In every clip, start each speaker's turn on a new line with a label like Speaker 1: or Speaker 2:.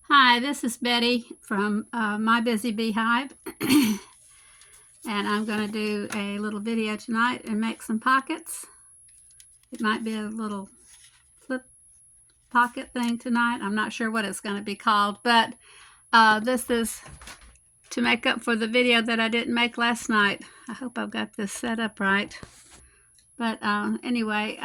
Speaker 1: Hi, this is Betty from My Busy Beehive, and I'm going to do a little video tonight and make some pockets. It might be a little flip pocket thing tonight. I'm not sure what it's going to be called, but this is to make up for the video that I didn't make last night. I hope I've got this set up right. But anyway,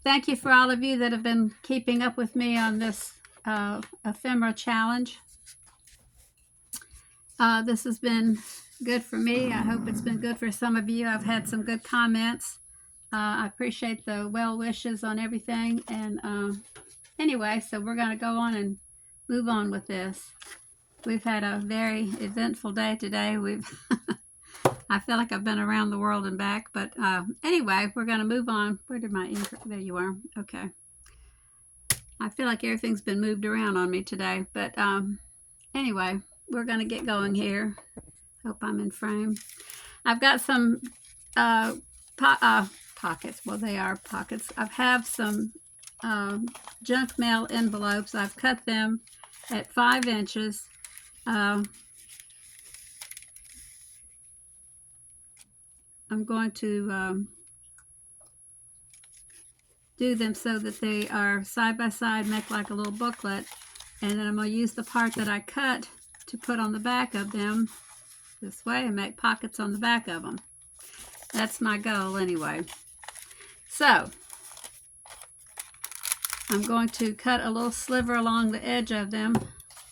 Speaker 1: thank you for all of you that have been keeping up with me on this Ephemera Challenge. This has been good for me. I hope it's been good for some of you. I've had some good comments. I appreciate the well wishes on everything. And anyway, so we're going to go on and move on with this. We've had a very eventful day today. I feel like I've been around the world and back. But anyway, we're going to move on. Where did my ink? There you are. Okay. I feel like everything's been moved around on me today. But anyway, we're going to get going here. Hope I'm in frame. I've got some pockets. Well, they are pockets. I have some junk mail envelopes. I've cut them at 5 inches. I'm going to do them so that they are side by side, make like a little booklet, and then I'm going to use the part that I cut to put on the back of them this way and make pockets on the back of them. That's my goal anyway. So I'm going to cut a little sliver along the edge of them.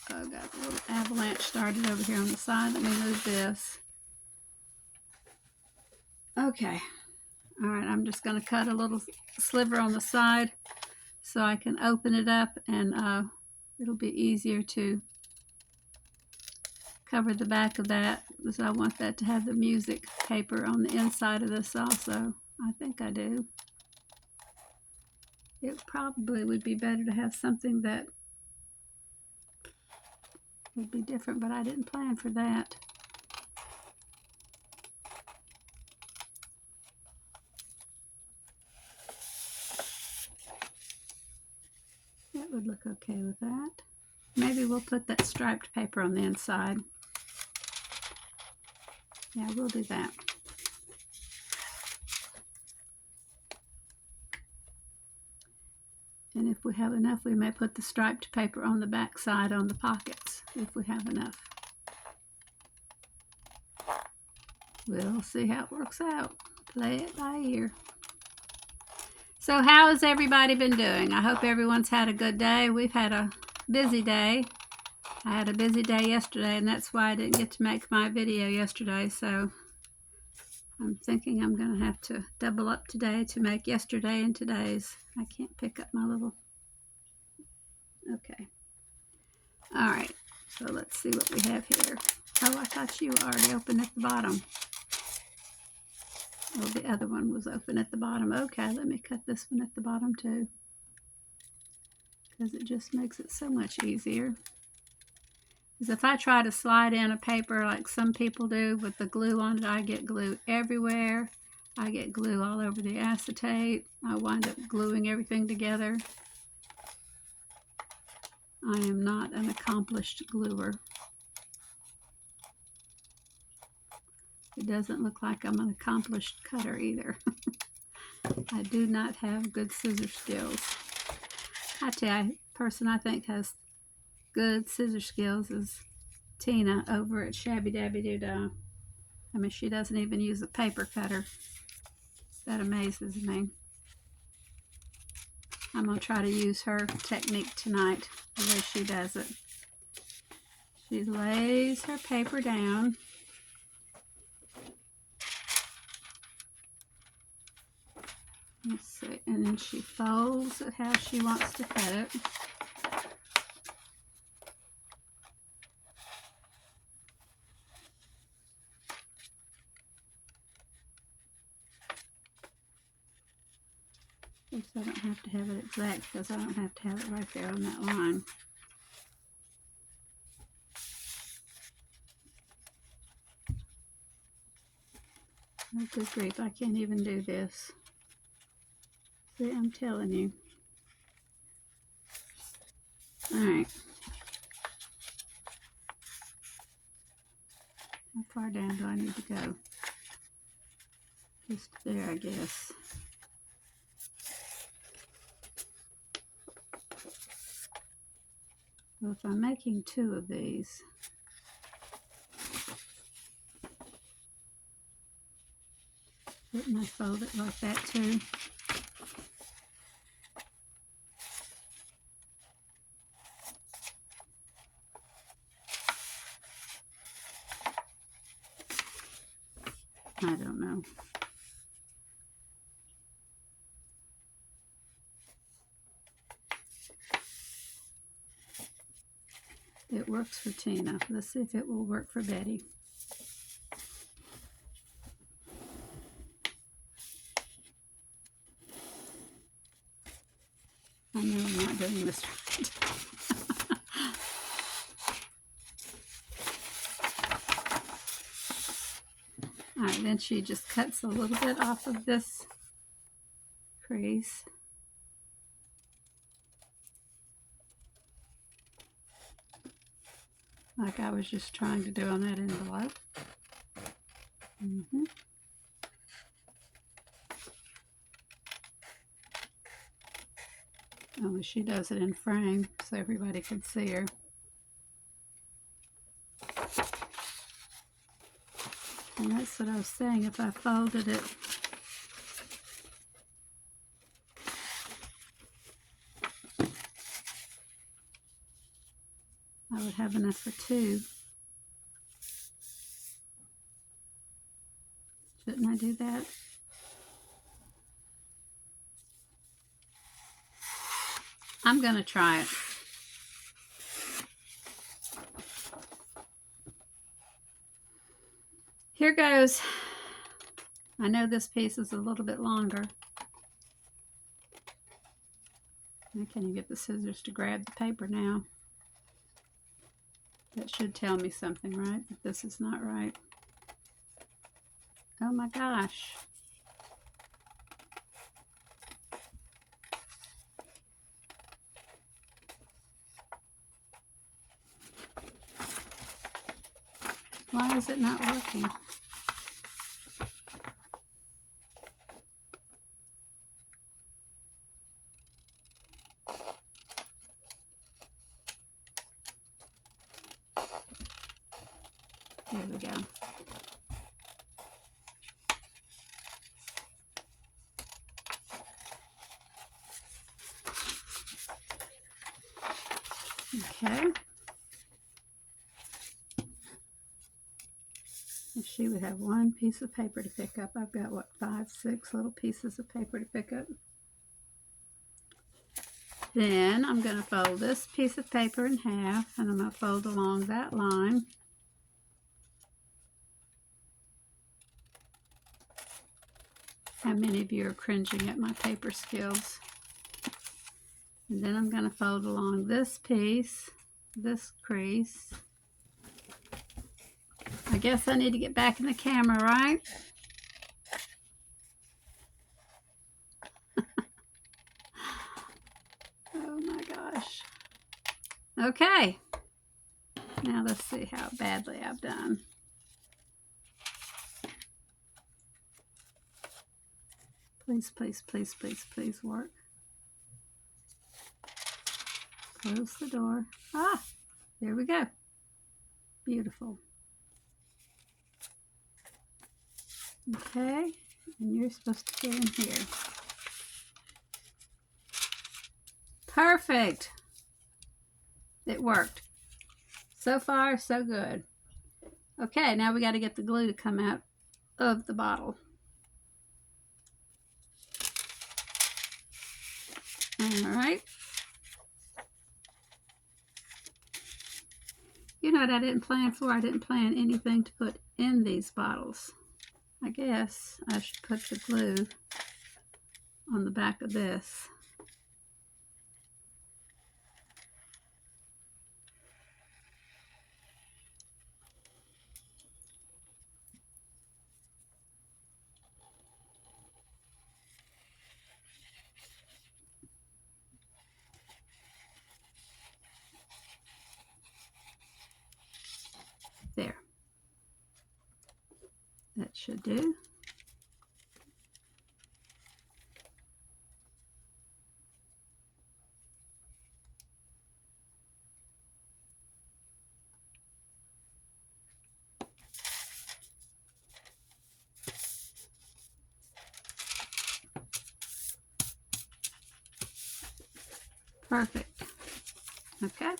Speaker 1: Oh, I've got a little avalanche started over here on the side. Let me move this. Okay. All right, I'm just going to cut a little sliver on the side so I can open it up, and it'll be easier to cover the back of that, because I want that to have the music paper on the inside of this also. I think I do. It probably would be better to have something that would be different, but I didn't plan for that. That would look okay with that. Maybe we'll put that striped paper on the inside. Yeah, we'll do that. And if we have enough, we may put the striped paper on the back side on the pockets, if we have enough. We'll see how it works out. Play it by ear. So how has everybody been doing? I hope everyone's had a good day. We've had a busy day. I had a busy day yesterday, and that's why I didn't get to make my video yesterday. So I'm thinking I'm going to have to double up today to make yesterday and today's. I can't pick up my little... Okay. All right. So let's see what we have here. Oh, I thought you already opened at the bottom. Oh, the other one was open at the bottom. Okay, let me cut this one at the bottom too, because it just makes it so much easier. Because if I try to slide in a paper like some people do with the glue on it, I get glue everywhere. I get glue all over the acetate. I wind up gluing everything together. I am not an accomplished gluer. It doesn't look like I'm an accomplished cutter either. I do not have good scissor skills. I tell you, a person I think has good scissor skills is Tina over at Shabby Dabby Doo Dah. I mean, she doesn't even use a paper cutter. That amazes me. I'm going to try to use her technique tonight, the way she does it. She lays her paper down. Let's see, and then she folds it how she wants to cut it. Of course, I don't have to have it exact, because I don't have to have it right there on that line. Oh, good grief, I can't even do this. See, I'm telling you. Alright. How far down do I need to go? Just there, I guess. Well, if I'm making 2 of these, wouldn't I fold it like that too? I don't know. It works for Tina. Let's see if it will work for Betty. I know I'm not doing this right. Alright, then she just cuts a little bit off of this crease. Like I was just trying to do on that envelope. Only she does it in frame so everybody can see her. And that's what I was saying, if I folded it I would have enough for 2. Shouldn't I do that? I'm going to try it. Here goes. I know this piece is a little bit longer. I can't even get the scissors to grab the paper now. That should tell me something, right? If this is not right. Oh my gosh. Why is it not working? There we go. Okay. If she would have 1 piece of paper to pick up, I've got, what, 5, 6 little pieces of paper to pick up. Then I'm going to fold this piece of paper in half, and I'm going to fold along that line. How many of you are cringing at my paper skills? And then I'm going to fold along this piece, this crease. I guess I need to get back in the camera, right? Oh my gosh. Okay. Now let's see how badly I've done. Please, please, please, please, please work. Close the door. Ah, there we go. Beautiful. Okay, and you're supposed to get in here. Perfect. It worked. So far, so good. Okay, now we got to get the glue to come out of the bottle. All right. You know what I didn't plan for? I didn't plan anything to put in these bottles. I guess I should put the glue on the back of this. should do. Perfect. Okay.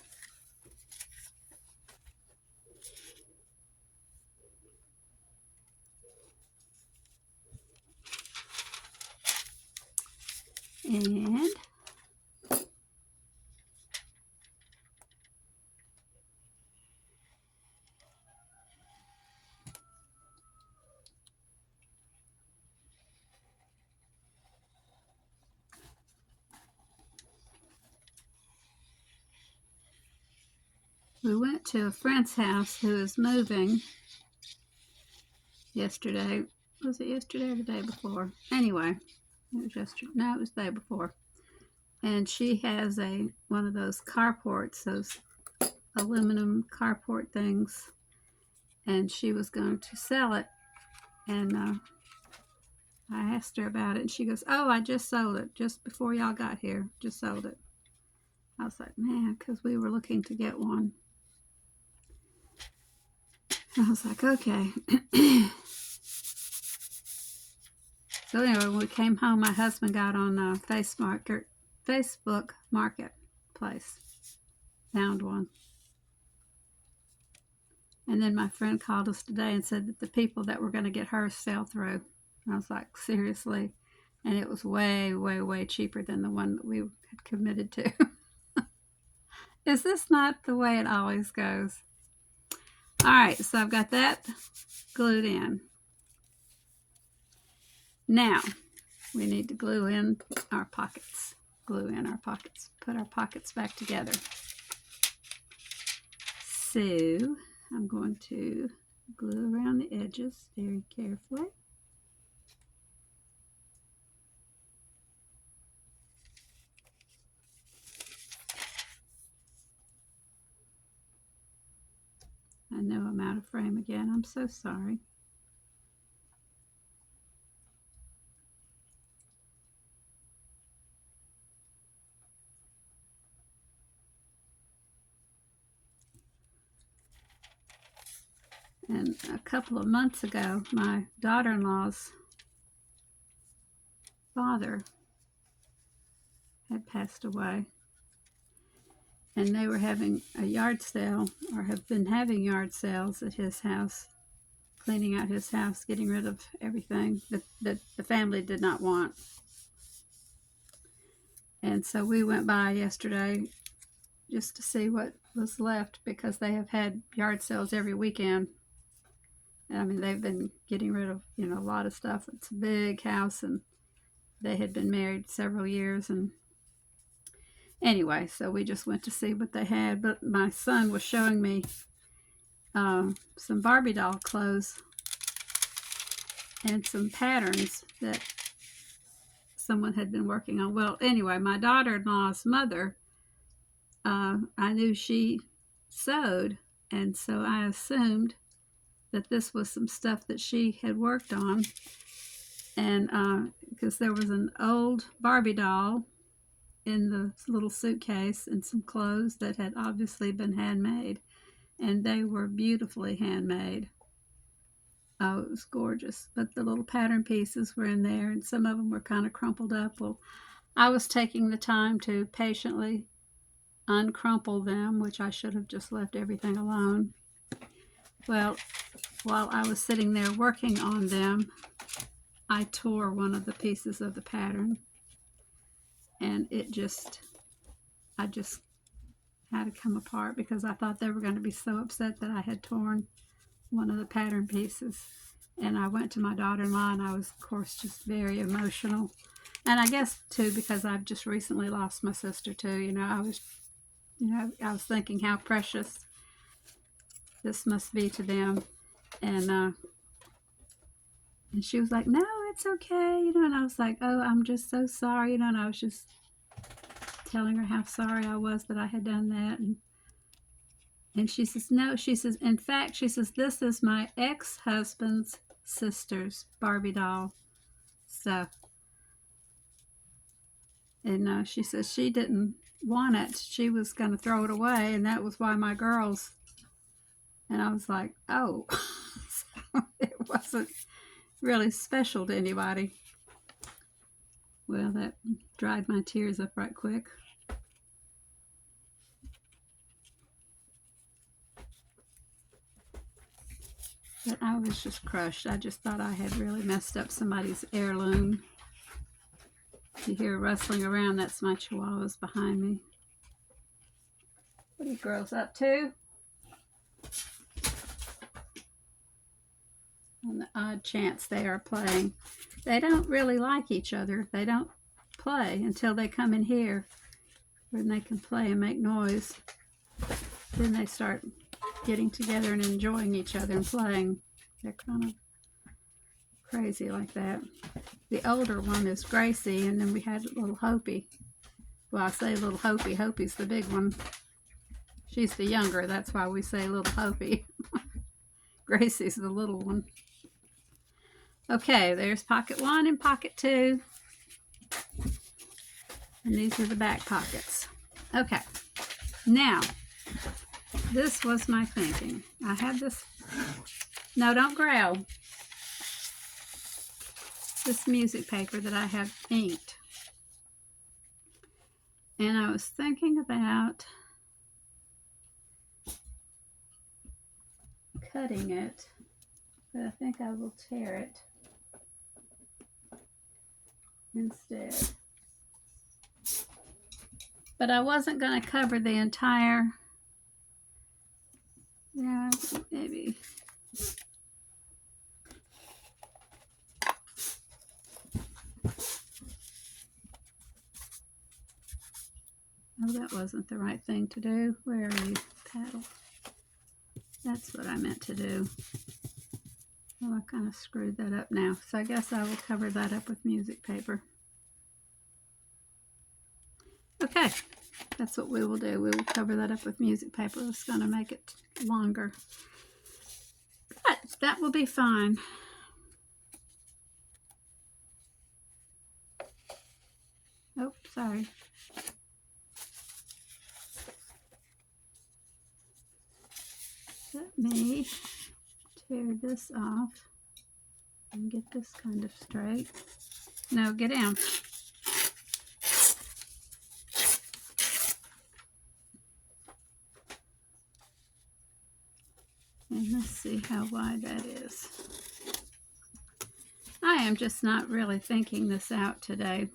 Speaker 1: And we went to a friend's house who is moving yesterday. Was it yesterday or the day before? Anyway, it was yesterday. No, it was the day before. And she has one of those carports, those aluminum carport things, and she was going to sell it. And I asked her about it, and she goes, "Oh, I just sold it just before y'all got here. Just sold it." I was like, "Man," because we were looking to get one. I was like, "Okay." So anyway, when we came home, my husband got on Facebook Marketplace, found one. And then my friend called us today and said that the people that were going to get hers fell through. And I was like, seriously? And it was way, way, way cheaper than the one that we had committed to. Is this not the way it always goes? All right, so I've got that glued in. Now, we need to glue in our pockets. Glue in our pockets. Put our pockets back together. So, I'm going to glue around the edges very carefully. I know I'm out of frame again. I'm so sorry. And a couple of months ago, my daughter-in-law's father had passed away. And they were having a yard sale, or have been having yard sales at his house, cleaning out his house, getting rid of everything that the family did not want. And so we went by yesterday just to see what was left, because they have had yard sales every weekend. I mean, they've been getting rid of, a lot of stuff. It's a big house, and they had been married several years. And anyway, so we just went to see what they had. But my son was showing me some Barbie doll clothes and some patterns that someone had been working on. Well, anyway, my daughter-in-law's mother, I knew she sewed, and so I assumed that this was some stuff that she had worked on. And because there was an old Barbie doll in the little suitcase and some clothes that had obviously been handmade, and they were beautifully handmade. Oh, it was gorgeous. But the little pattern pieces were in there, and some of them were kind of crumpled up. Well, I was taking the time to patiently uncrumple them, which I should have just left everything alone. Well, while I was sitting there working on them, I tore one of the pieces of the pattern, and I just had to come apart, because I thought they were going to be so upset that I had torn one of the pattern pieces. And I went to my daughter-in-law, and I was, of course, just very emotional. And I guess too, because I've just recently lost my sister too. I was thinking how precious this must be to them. And she was like, "No, it's okay," and I was like, "Oh, I'm just so sorry," and I was just telling her how sorry I was that I had done that. And she says, "No," she says, "In fact," she says, "this is my ex-husband's sister's Barbie doll stuff. And she says she didn't want it. She was going to throw it away, and that was why my girls. And I was like, oh, so it wasn't really special to anybody. Well, that dried my tears up right quick. But I was just crushed. I just thought I had really messed up somebody's heirloom. You hear rustling around, that's my chihuahuas behind me. What are you girls up to? On the odd chance they are playing. They don't really like each other. They don't play until they come in here, when they can play and make noise. Then they start getting together and enjoying each other and playing. They're kind of crazy like that. The older one is Gracie, and then we had little Hopi. Well, I say little Hopi. Hopi's the big one. She's the younger. That's why we say little Hopi. Gracie's the little one. Okay, there's pocket 1 and pocket 2. And these are the back pockets. Okay, now, this was my thinking. I have this, no, don't growl. This music paper that I have inked. And I was thinking about cutting it, but I think I will tear it instead. But I wasn't going to cover the entire, yeah, maybe. Oh, that wasn't the right thing to do. Where are you, paddle? That's what I meant to do. Oh, I kind of screwed that up now. So I guess I will cover that up with music paper. Okay, that's what we will do. We will cover that up with music paper. It's going to make it longer. But that will be fine. Oh, sorry. Let me tear this off and get this kind of straight. No, get down. And let's see how wide that is. I am just not really thinking this out today.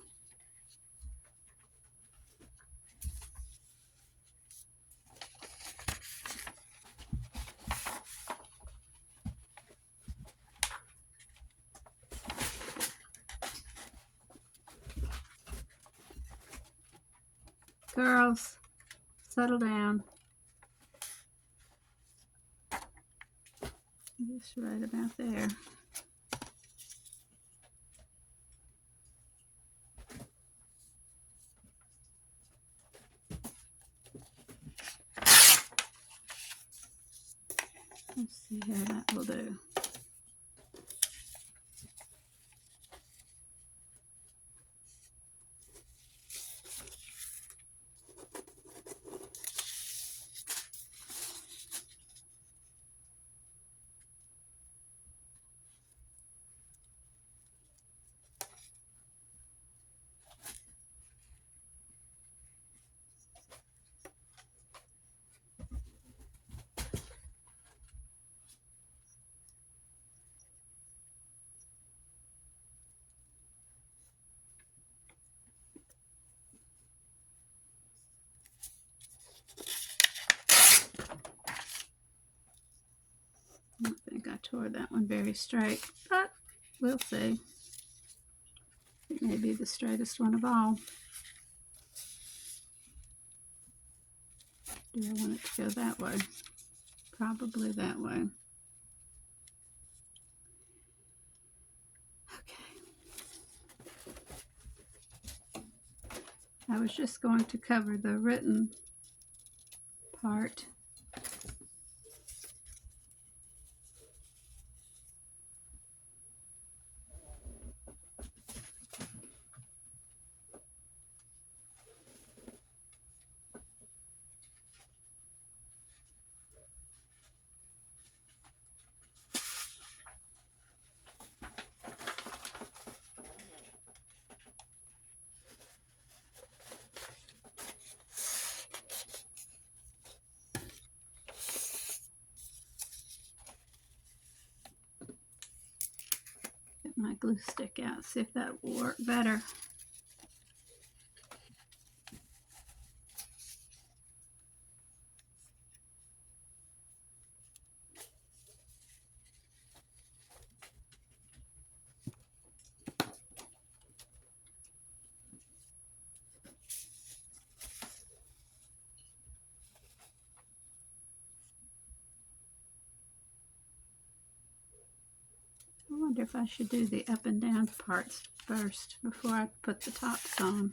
Speaker 1: Girls, settle down. Just right about there. Let's see how that will do. I don't think I tore that one very straight, but we'll see. It may be the straightest one of all. Do I want it to go that way? Probably that way. Okay. I was just going to cover the written part. my glue stick out, see if that will work better. I wonder if I should do the up and down parts first before I put the tops on.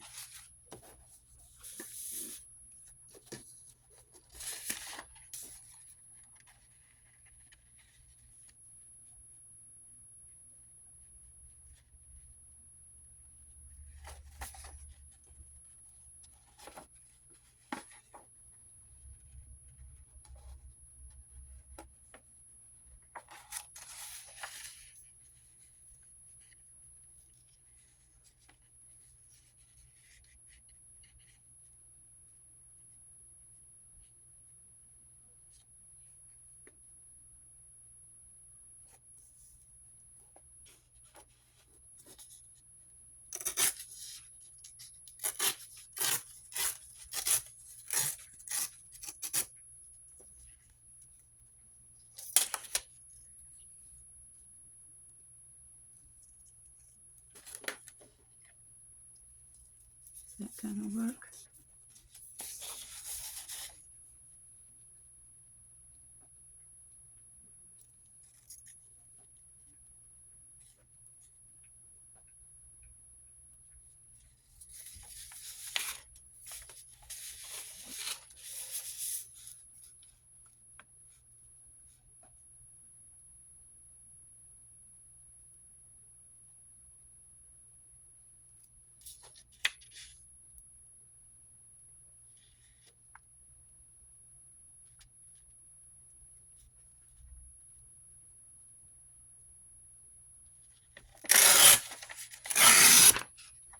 Speaker 1: Is that gonna work?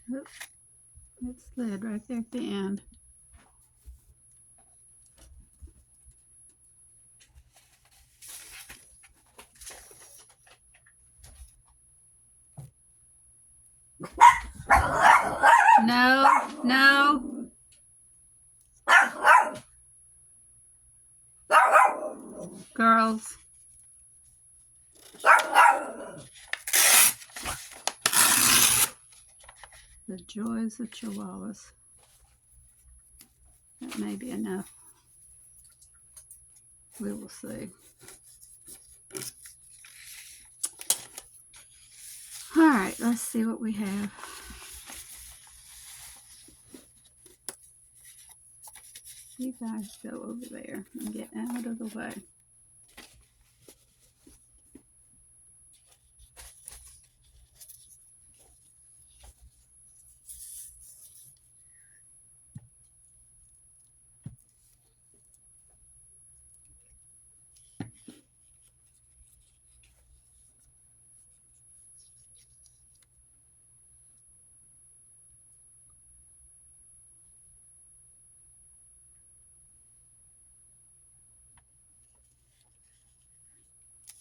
Speaker 1: Oops, it slid right there at the end. No, no. Girls. The joys of Chihuahuas. That may be enough. We will see. All right, let's see what we have. You guys go over there and get out of the way.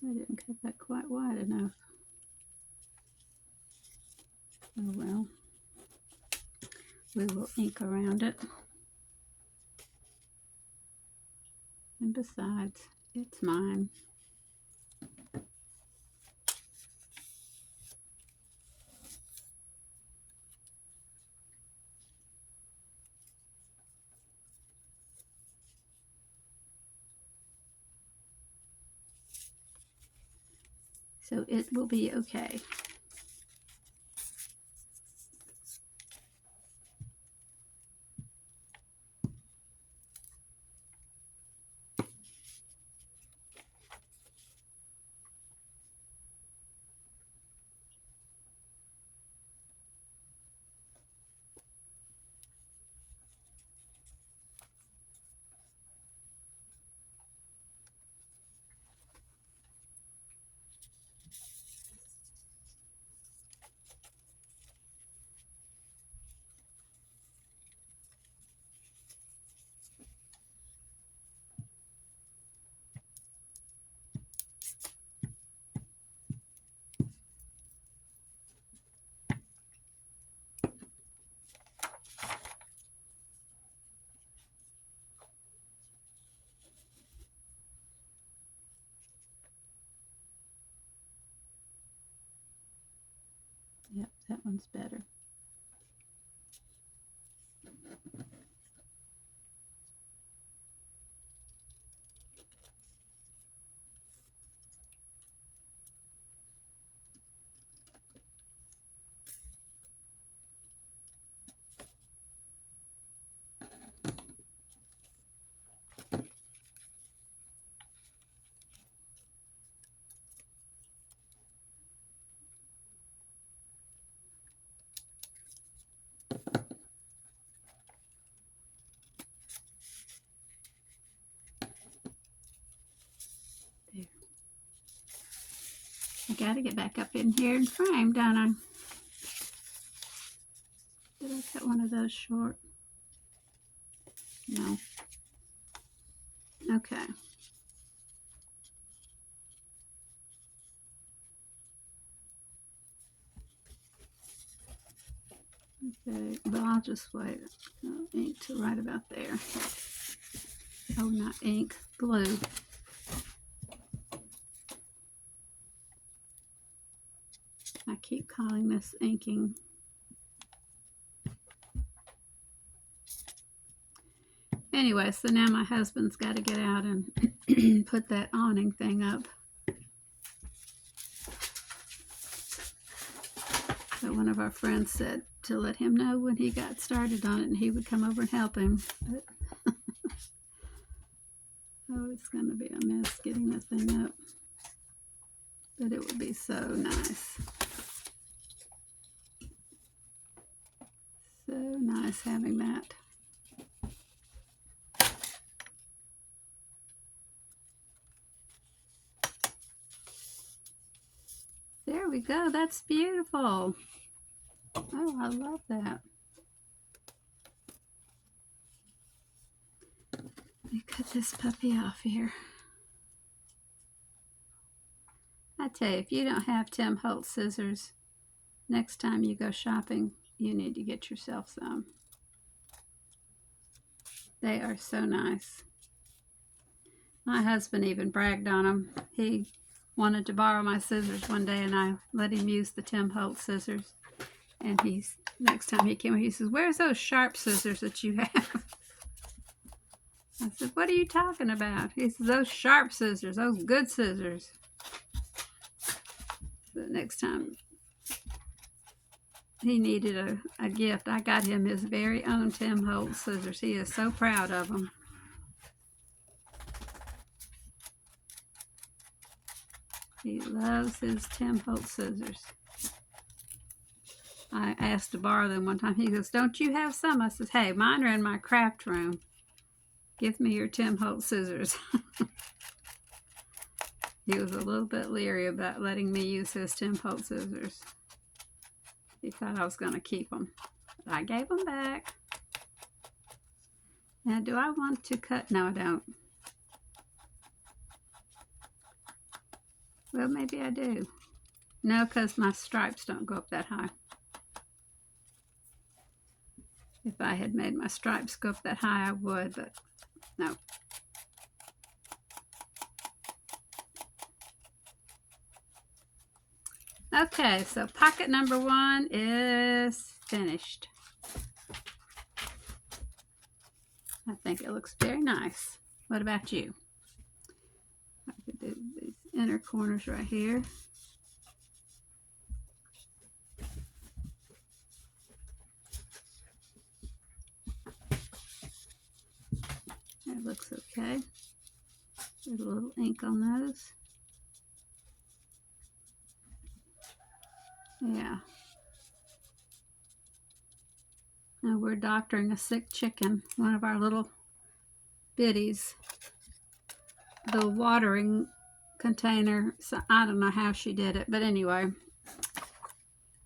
Speaker 1: I didn't cut that quite wide enough. Oh well. We will ink around it. And besides, it's mine. So it will be okay. Yep, that one's better. There. I gotta get back up in here and frame, don't I? Did I cut one of those short? No. Okay. Okay, but I'll just wait. Ink to right about there. Oh, not ink, glue. I keep calling this inking. Anyway, so now my husband's got to get out and put that awning thing up. So one of our friends said to let him know when he got started on it and he would come over and help him. But oh, it's going to be a mess getting that thing up. But it would be so nice. So nice having that. There we go. That's beautiful. Oh, I love that. Let me cut this puppy off here. I tell you, if you don't have Tim Holtz scissors, next time you go shopping, you need to get yourself some. They are so nice. My husband even bragged on them. He wanted to borrow my scissors one day, and I let him use the Tim Holtz scissors. And next time he came over, he says, "Where's those sharp scissors that you have?" I said, "What are you talking about?" He says, "Those sharp scissors, those good scissors." The next time he needed a gift, I got him his very own Tim Holtz scissors. He is so proud of them. He loves his Tim Holtz scissors. I asked to borrow them one time. He goes, "Don't you have some?" I says, "Hey, mine are in my craft room. Give me your Tim Holtz scissors." He was a little bit leery about letting me use his Tim Holtz scissors. He thought I was going to keep them. But I gave them back. Now, do I want to cut? No, I don't. Well, maybe I do. No, because my stripes don't go up that high. If I had made my stripes go up that high, I would, but no. Okay, so pocket number 1 is finished. I think it looks very nice. What about you? I could do these inner corners right here. That looks okay. There's a little ink on those. Yeah. Now we're doctoring a sick chicken, one of our little biddies. The watering container, so I don't know how she did it, but anyway,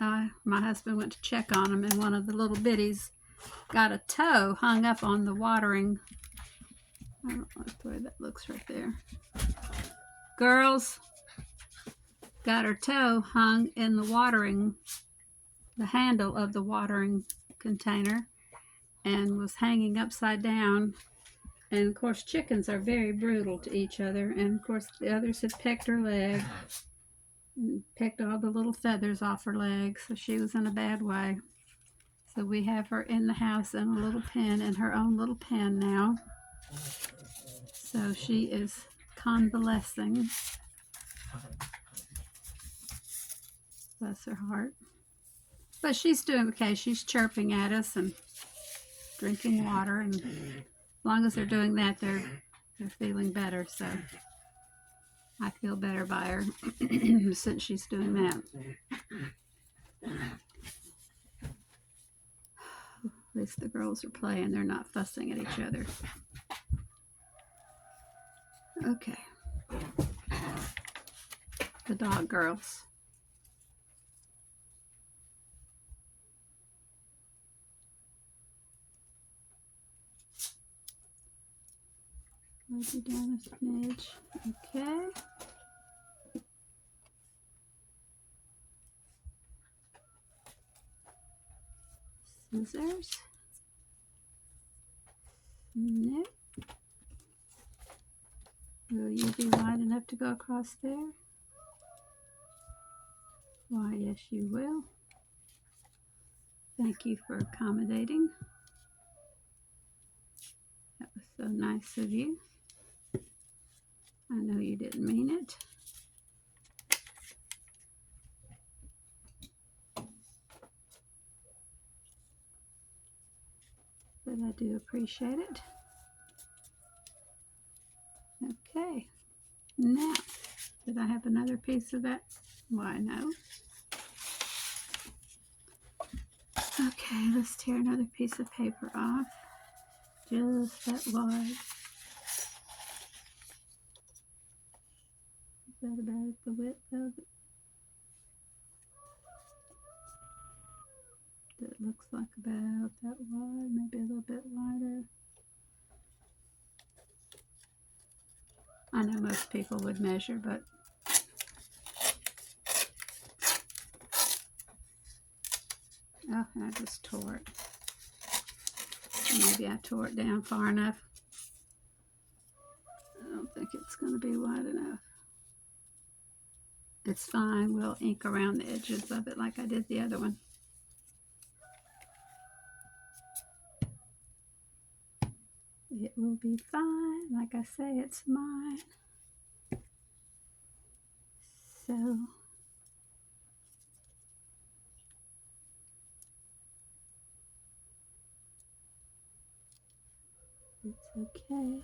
Speaker 1: my husband went to check on them, and one of the little biddies got a toe hung up on the watering. I don't like the way that looks right there. Girls, got her toe hung in the handle of the watering container, and was hanging upside down. And of course, chickens are very brutal to each other, and of course the others had pecked her leg. and picked all the little feathers off her legs, so she was in a bad way. So we have her in the house in a little pen, in her own little pen now. So she is convalescing. Bless her heart. But she's doing okay. She's chirping at us and drinking water, and as long as they're doing that, they're feeling better. So I feel better by her since she's doing that. At least the girls are playing. They're not fussing at each other. Okay. The dog girls. Slow you down a smidge. Okay. Scissors. Snip. Will you be wide enough to go across there? Why, yes, you will. Thank you for accommodating. That was so nice of you. I know you didn't mean it. But I do appreciate it. Okay. Now, did I have another piece of that? Why, no. Okay, let's tear another piece of paper off. Just that wide. Is that about the width of it? That looks like about that wide, maybe a little bit wider. I know most people would measure, but oh, I just tore it. Maybe I tore it down far enough. I don't think it's going to be wide enough. It's fine. We'll ink around the edges of it like I did the other one. It will be fine. Like I say, it's mine. So it's okay.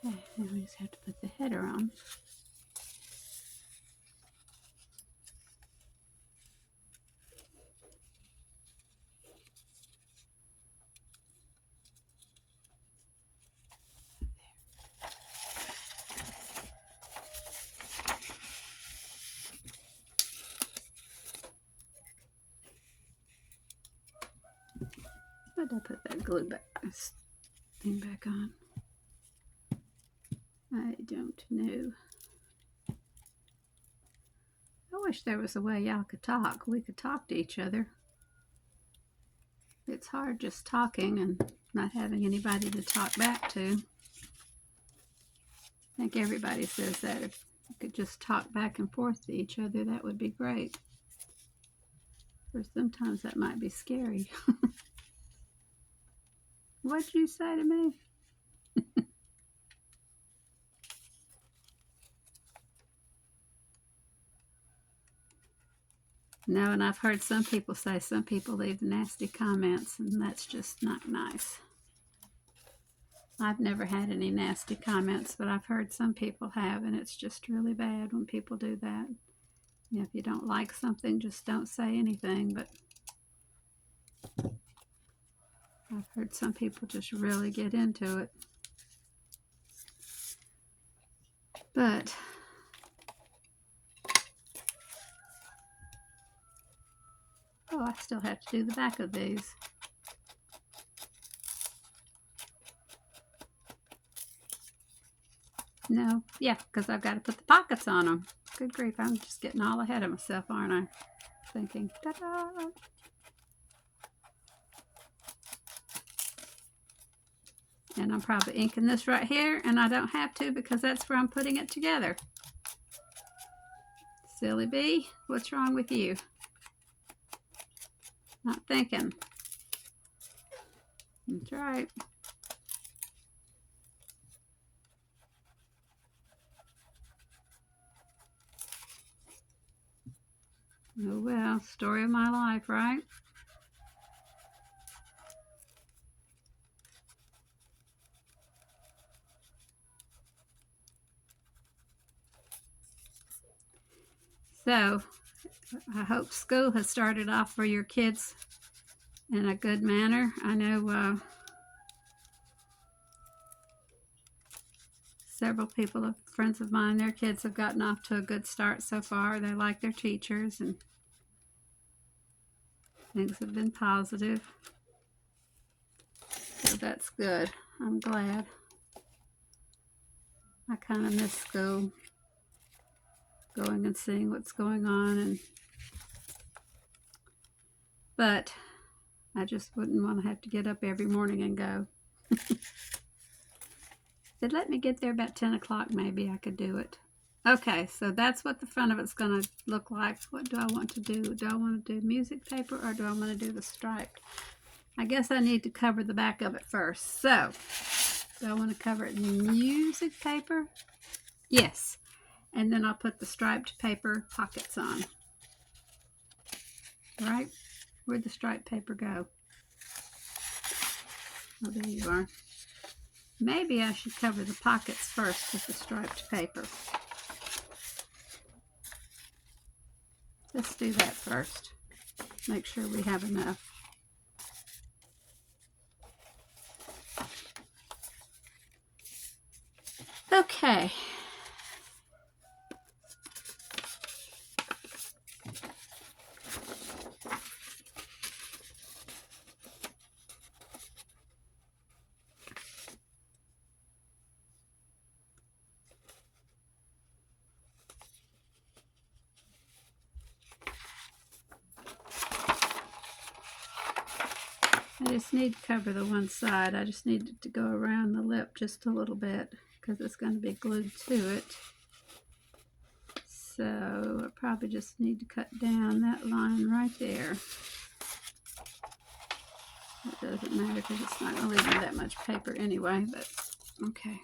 Speaker 1: Okay, now we just have to put the header on. Why did I put that glue back, this thing back on? I don't know. I wish there was a way y'all could talk. We could talk to each other. It's hard just talking and not having anybody to talk back to. I think everybody says that. If we could just talk back and forth to each other, that would be great. Or sometimes that might be scary. What'd you say to me? No, and I've heard some people say some people leave nasty comments, and that's just not nice. I've never had any nasty comments, but I've heard some people have, and it's just really bad when people do that. You know, if you don't like something, just don't say anything, but I've heard some people just really get into it. But oh, I still have to do the back of these. No, yeah, because I've got to put the pockets on them. Good grief, I'm just getting all ahead of myself, aren't I? Thinking, ta-da! And I'm probably inking this right here, and I don't have to because that's where I'm putting it together. Silly bee, what's wrong with you? Not thinking. That's right. Oh well, story of my life, right? So, I hope school has started off for your kids in a good manner. I know several people, friends of mine, their kids have gotten off to a good start so far. They like their teachers and things have been positive. So that's good. I'm glad. I kind of miss school, going and seeing what's going on, but I just wouldn't want to have to get up every morning and go. They'd let me get there about 10 o'clock, maybe I could do it. Okay, so that's what the front of it's going to look like. What do I want to do? Do I want to do music paper or do I want to do the striped? I guess I need to cover the back of it first. So, do I want to cover it in music paper? Yes. And then I'll put the striped paper pockets on. Right? Where'd the striped paper go? Oh, there you are. Maybe I should cover the pockets first with the striped paper. Let's do that first. Make sure we have enough. Okay. I just need to cover the one side. I just need it to go around the lip just a little bit because it's going to be glued to it. So I probably just need to cut down that line right there. That doesn't matter because it's not going to leave me that much paper anyway, but okay.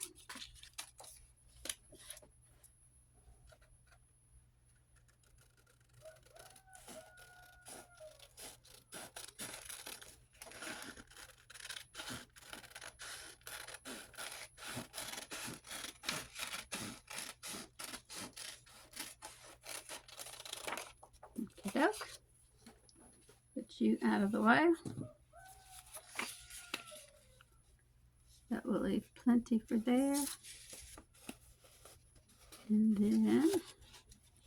Speaker 1: Okey-doke. Put you out of the way. That will leave plenty for there. And then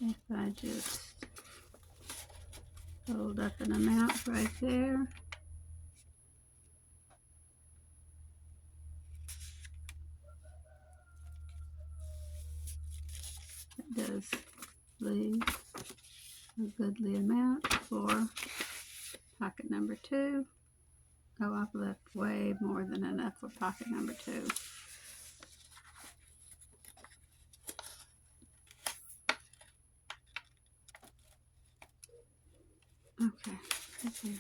Speaker 1: if I just hold up an amount right there. It does leave a goodly amount for pocket number 2. Oh, I've left way more than enough for pocket number 2. Okay, right there.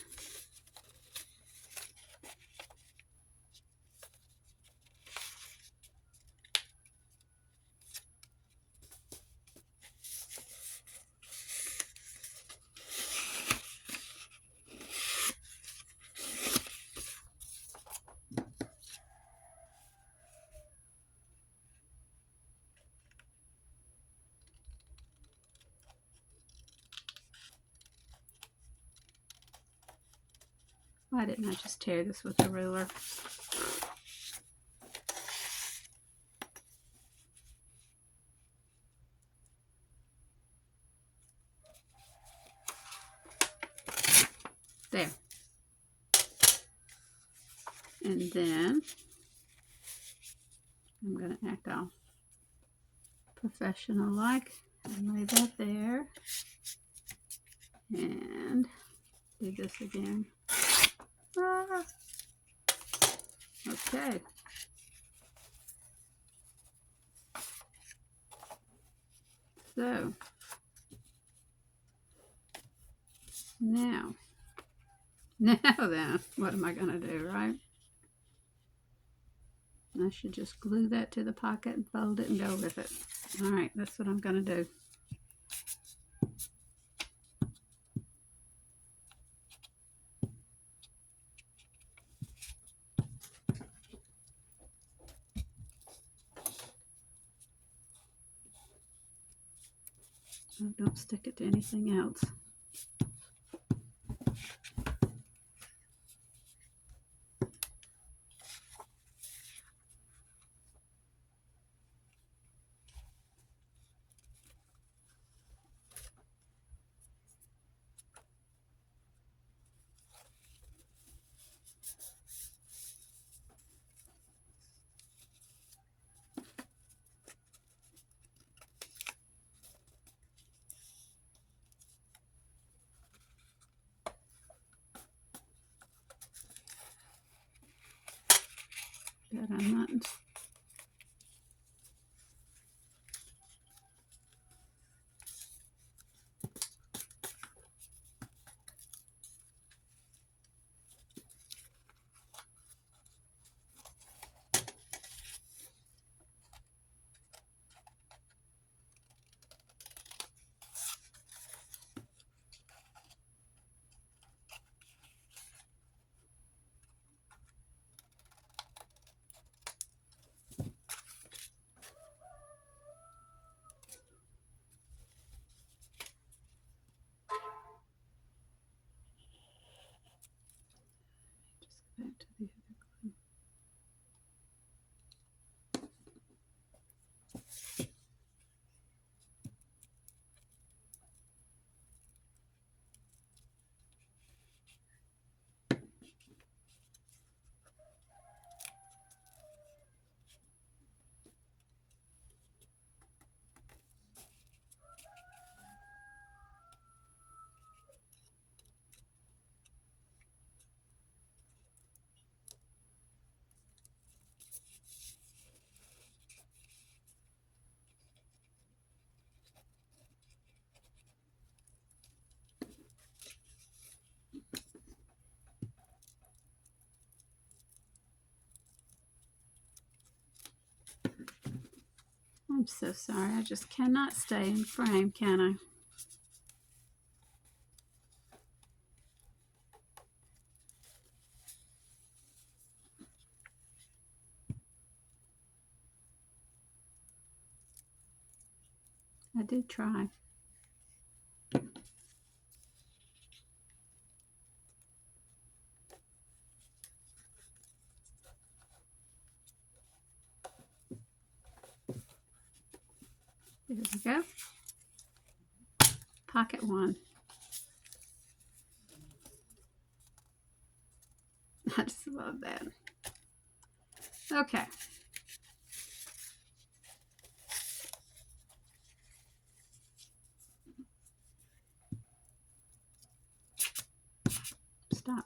Speaker 1: Why didn't I just tear this with a ruler? There. And then I'm going to act all professional like and lay that there. And do this again. Ah. Okay. So now then, what am I going to do, right? I should just glue that to the pocket and fold it and go with it. All right, that's what I'm going to do. Oh, don't stick it to anything else. But I'm not. Just go back to the other glue. I'm so sorry. I just cannot stay in frame, can I? I did try. There we go. Pocket one. I just love that. Okay. Stop.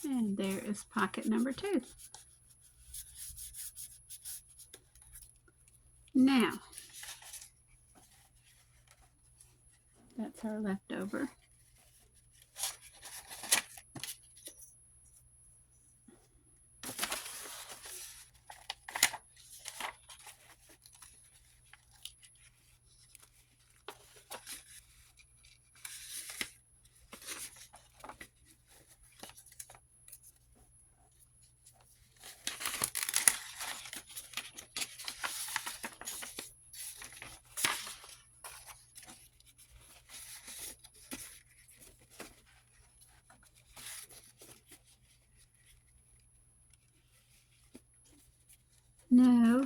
Speaker 1: And there is pocket number 2. Now, that's our leftover. No,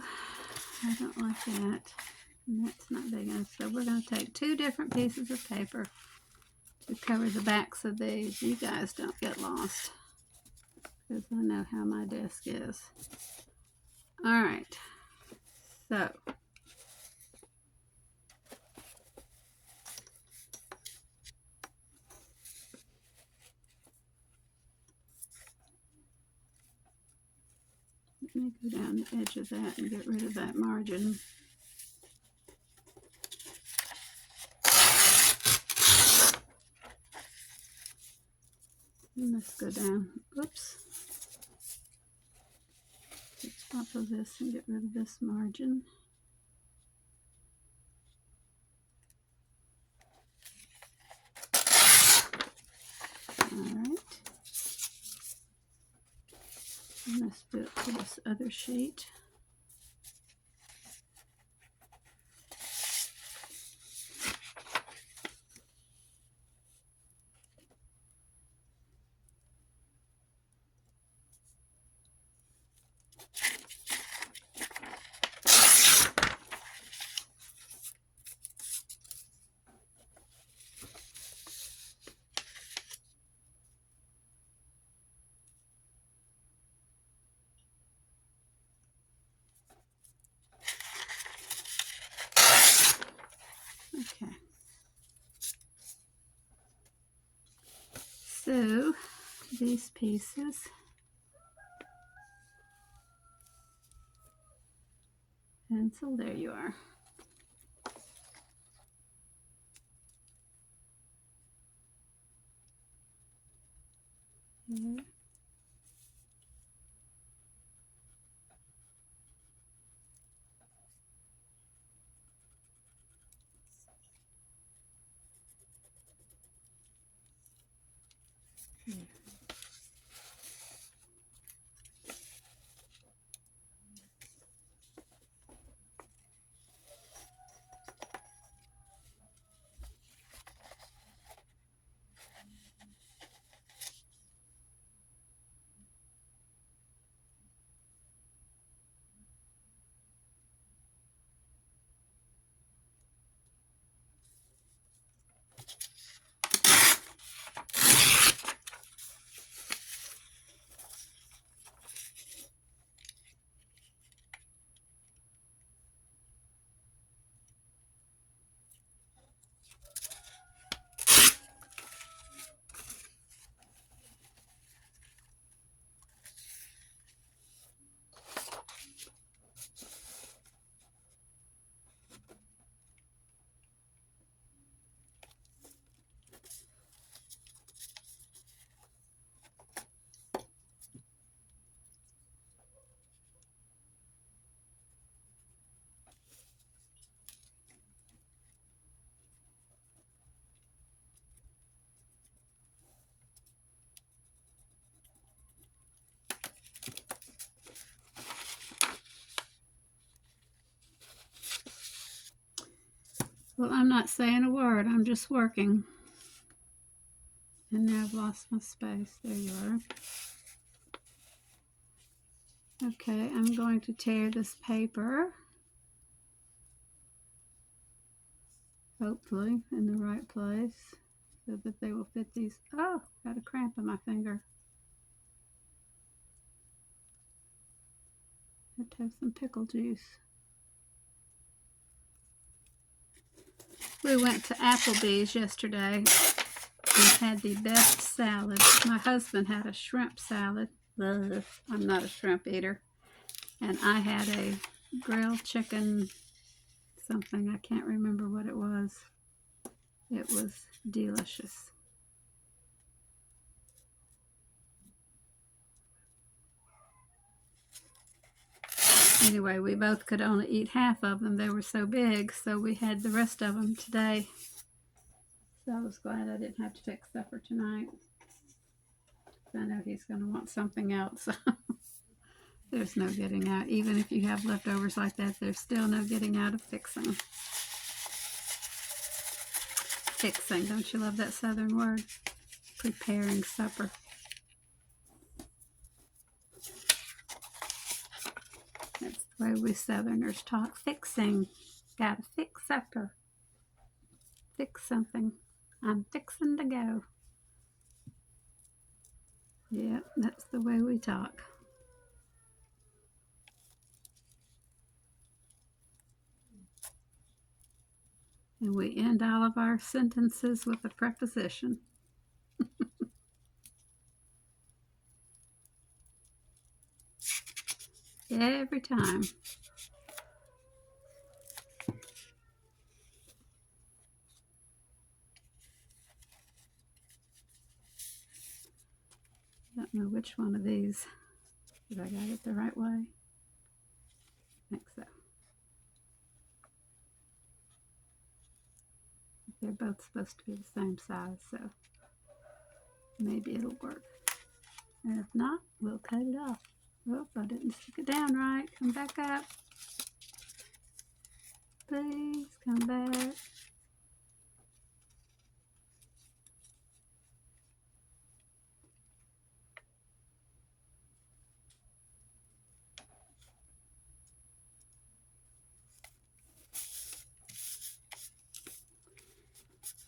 Speaker 1: I don't like that. And that's not big enough. So we're going to take 2 different pieces of paper to cover the backs of these. You guys don't get lost, because I know how my desk is. All right. So let me go down the edge of that and get rid of that margin. And let's go down. Oops. Top of this and get rid of this margin. Alright. And let's do it for this other sheet. Okay. So these pieces, and so there you are. Here. Here. Well, I'm not saying a word. I'm just working. And now I've lost my space. There you are. Okay, I'm going to tear this paper, hopefully in the right place, so that they will fit these. Oh, got a cramp in my finger. I have to have some pickle juice. We went to Applebee's yesterday, We had the best salad. My husband had a shrimp salad. Ugh, I'm not a shrimp eater. And I had a grilled chicken something. I can't remember what it was. It was delicious. Anyway, we both could only eat half of them. They were so big, so we had the rest of them today. So I was glad I didn't have to fix supper tonight. I know he's going to want something else. So there's no getting out. Even if you have leftovers like that, there's still no getting out of fixing. Fixing, don't you love that southern word? Preparing supper. That's the way we southerners talk. Fixing. Gotta fix supper. Fix something. I'm fixing to go. Yep, that's the way we talk. And we end all of our sentences with a preposition. Every time. I don't know which one of these. Did I got it the right way? I think so. They're both supposed to be the same size, so maybe it'll work. And if not, we'll cut it off. Oh, I didn't stick it down right. Come back up. Please come back.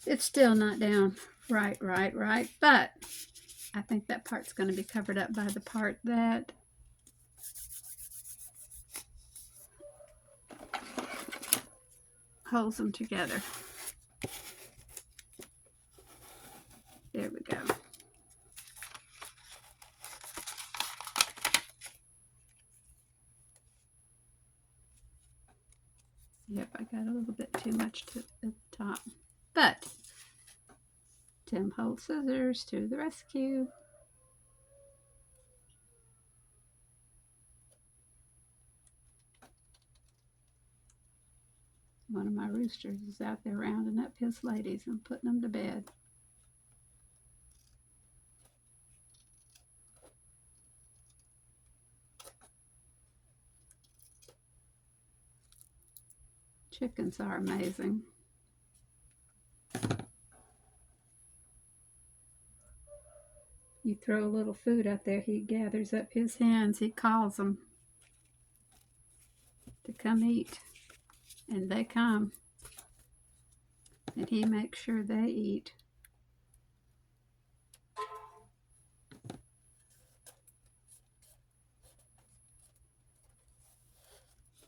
Speaker 1: It's still not down right, but I think that part's going to be covered up by the part that holds them together. There we go. Yep, I got a little bit too much at the top. But Tim Holtz scissors to the rescue. One of my roosters is out there rounding up his ladies and putting them to bed. Chickens are amazing. You throw a little food out there, he gathers up his hens, he calls them to come eat, and they come, and he makes sure they eat.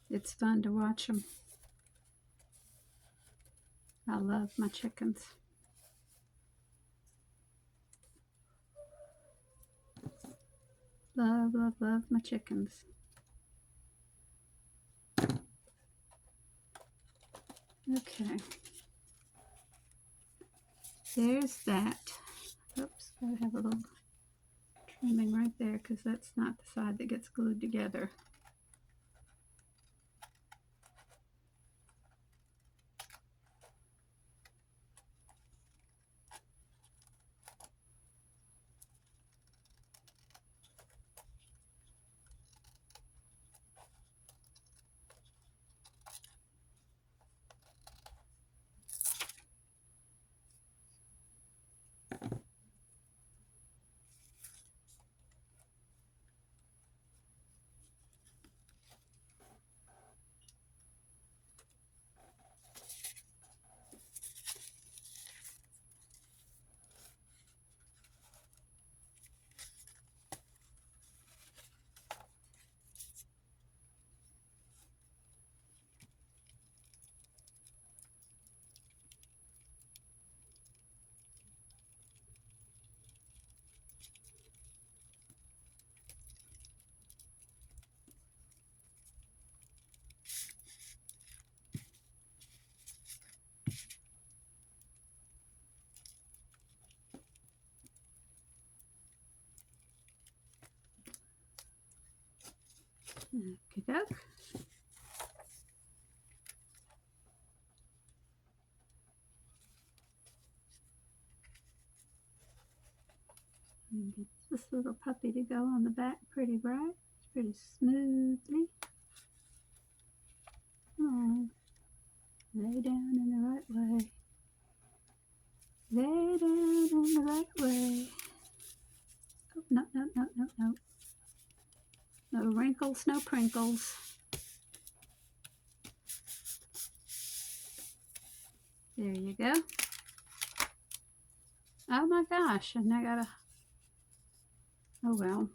Speaker 1: It's fun to watch them. I love my chickens. Love, love, love my chickens. Okay. There's that. Oops, gotta have a little trimming right there because that's not the side that gets glued together. Okey-doke. And get this little puppy to go on the back pretty bright, pretty smoothly. Come on. Lay down in the right way. Lay down in the right way. Oh, no, no, no, no, no. No wrinkles, no prinkles. There you go. Oh my gosh, and I gotta, oh well.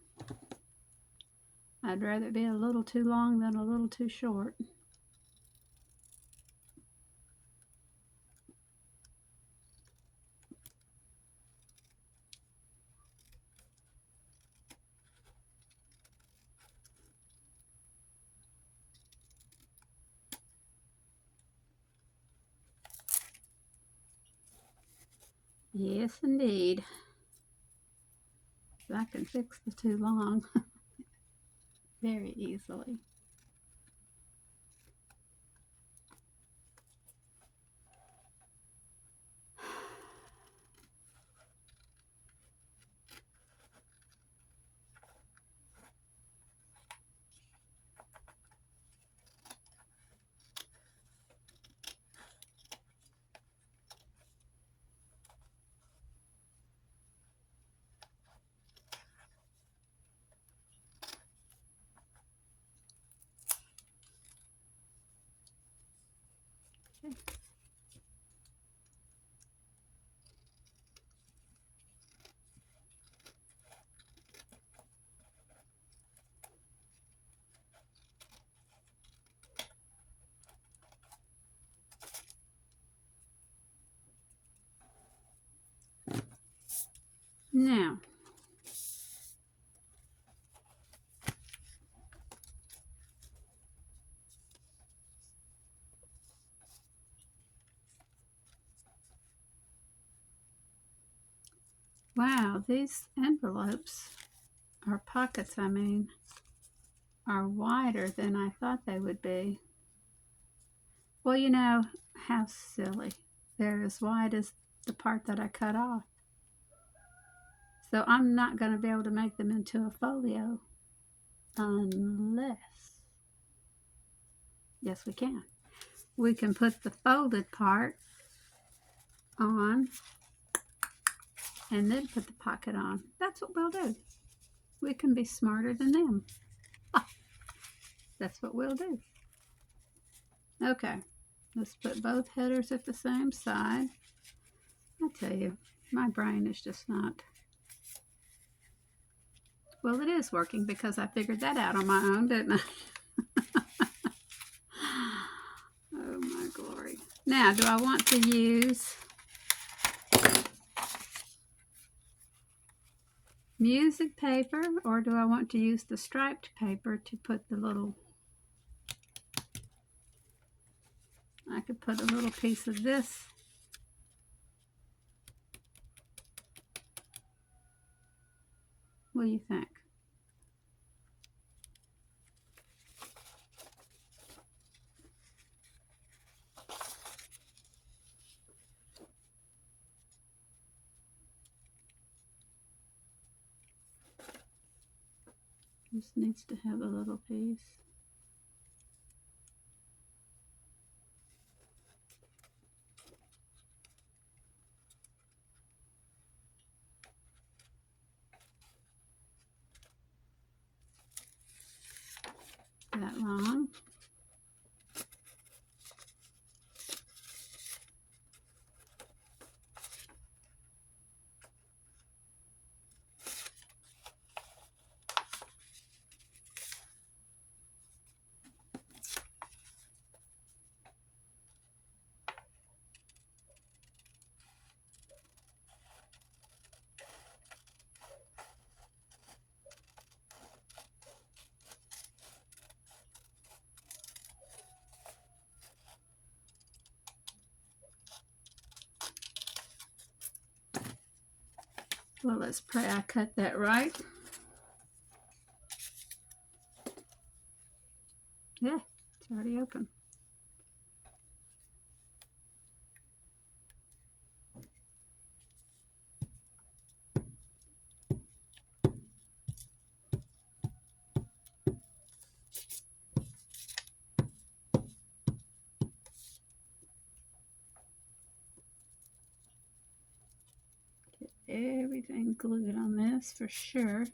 Speaker 1: I'd rather it be a little too long than a little too short. Yes, indeed. I can fix the too long very easily. Okay. Now, wow, these envelopes, or pockets I mean, are wider than I thought they would be. Well, you know, how silly. They're as wide as the part that I cut off. So I'm not going to be able to make them into a folio unless, yes we can. We can put the folded part on and then put the pocket on. That's what we'll do. We can be smarter than them. That's what we'll do. Okay, let's put both headers at the same side. I tell you, my brain is just not. Well, it is working because I figured that out on my own, didn't I? Oh my glory. Now, do I want to use music paper or do I want to use the striped paper to put the little, I could put a little piece of this what do you think? This needs to have a little piece. That long. Well, let's pray I cut that right. Yeah, it's already open. Get everything glued on this for sure.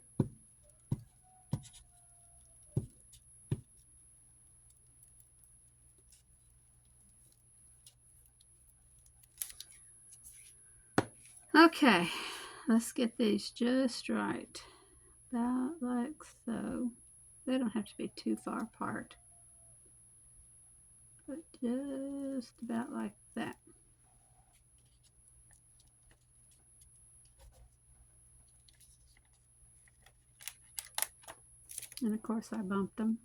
Speaker 1: Okay, let's get these just right. About like so. They don't have to be too far apart, but just about like that. And of course I bumped them.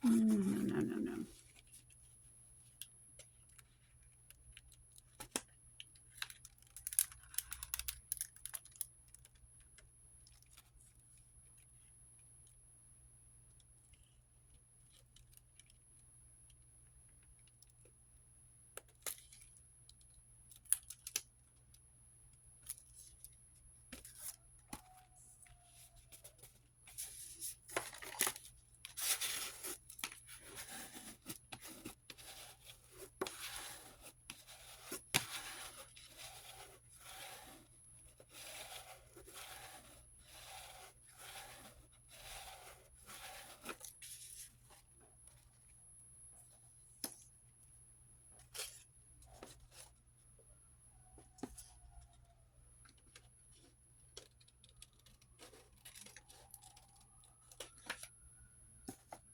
Speaker 1: No.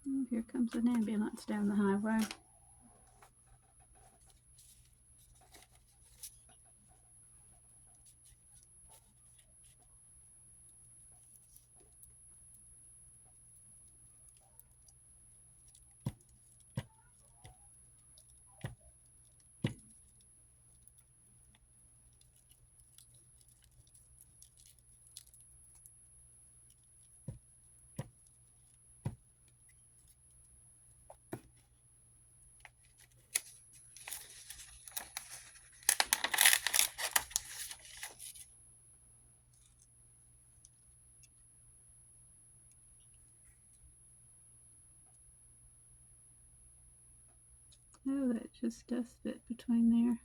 Speaker 1: Oh, here comes an ambulance down the highway. Oh, that just does fit between there.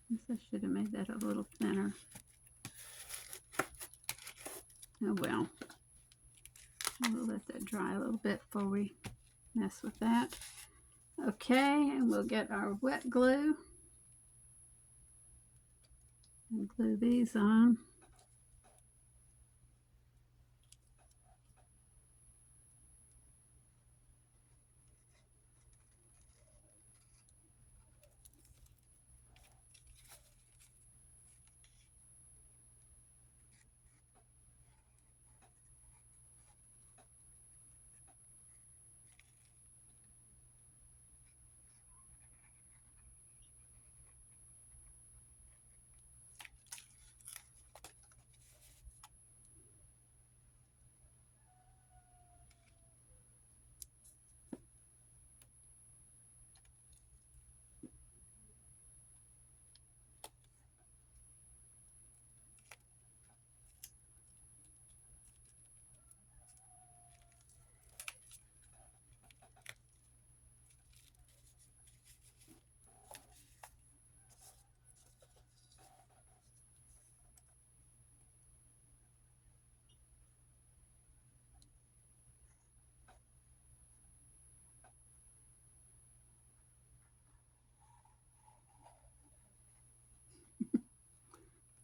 Speaker 1: Guess I should have made that a little thinner. Oh well. We'll let that dry a little bit before we mess with that. Okay, and we'll get our wet glue and glue these on.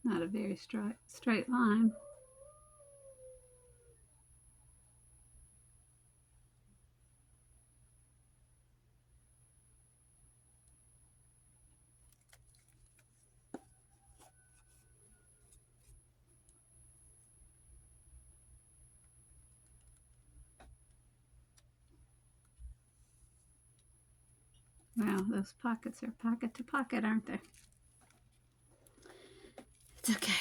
Speaker 1: not a very straight line. Wow, those pockets are pocket to pocket, aren't they? It's okay.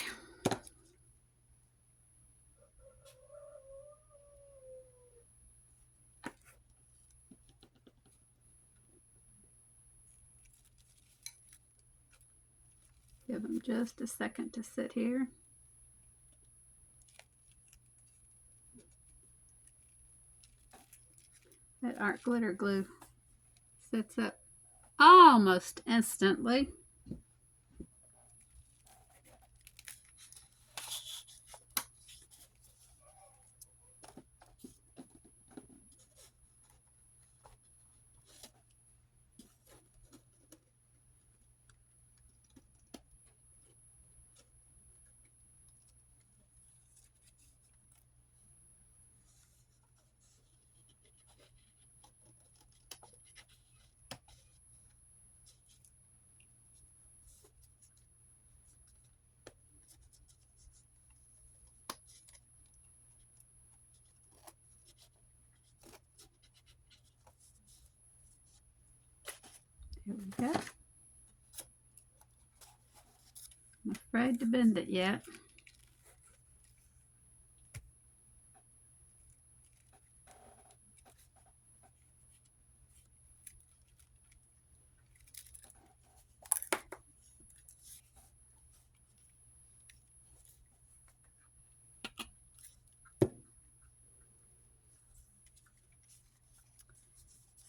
Speaker 1: Give them just a second to sit here. That art glitter glue sits up almost instantly. There we go. I'm afraid to bend it yet.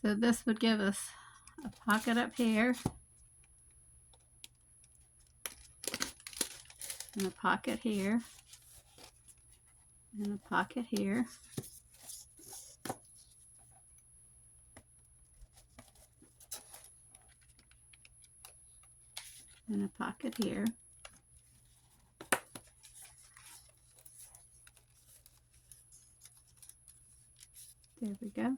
Speaker 1: So this would give us a pocket up here and a pocket here and a pocket here. And a pocket here. There we go.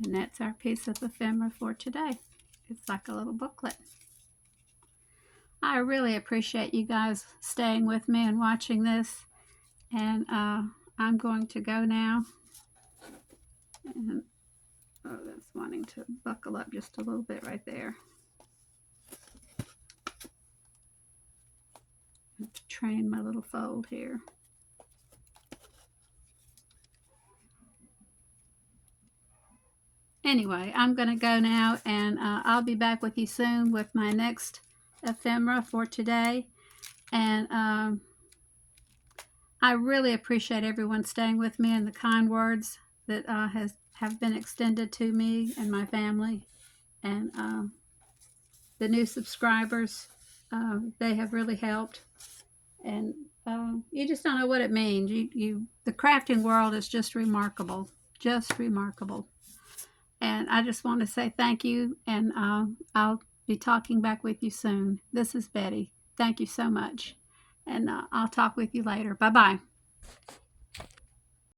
Speaker 1: And that's our piece of ephemera for today. It's like a little booklet. I really appreciate you guys staying with me and watching this. And I'm going to go now. And oh, that's wanting to buckle up just a little bit right there. I have to train my little fold here. Anyway, I'm going to go now, and I'll be back with you soon with my next ephemera for today. And I really appreciate everyone staying with me and the kind words that have been extended to me and my family. And the new subscribers, they have really helped. And you just don't know what it means. The crafting world is just remarkable. Just remarkable. And I just want to say thank you, and I'll be talking back with you soon. This is Betty. Thank you so much, and I'll talk with you later. Bye-bye.